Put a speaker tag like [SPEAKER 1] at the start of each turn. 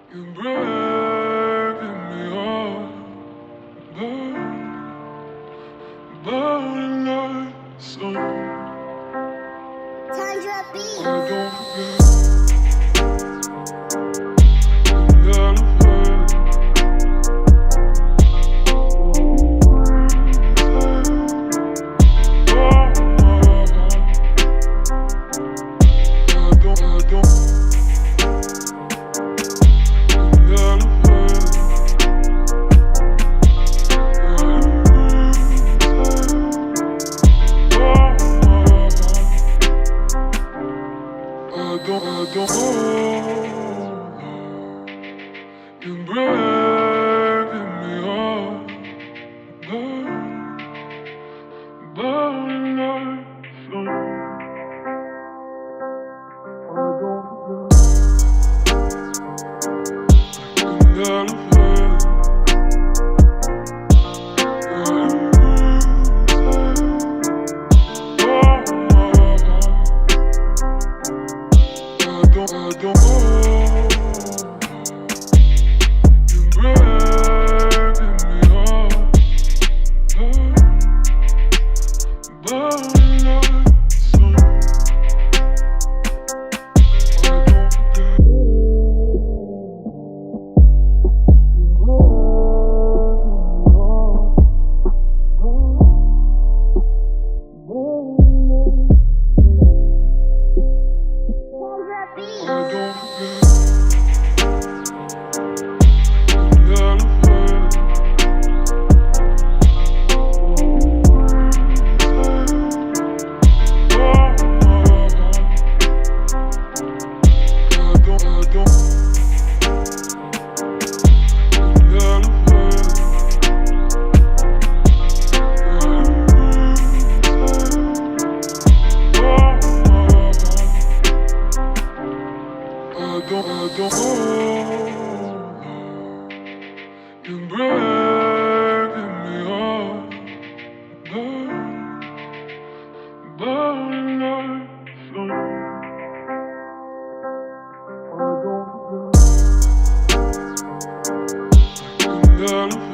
[SPEAKER 1] You're breaking me off, burning like sun.
[SPEAKER 2] TundraBeats.
[SPEAKER 1] I don't forget, never felt. You're breaking me off, burning like sun. I don't forget, never felt. You're breaking me off, burning like sun. I don't forget, never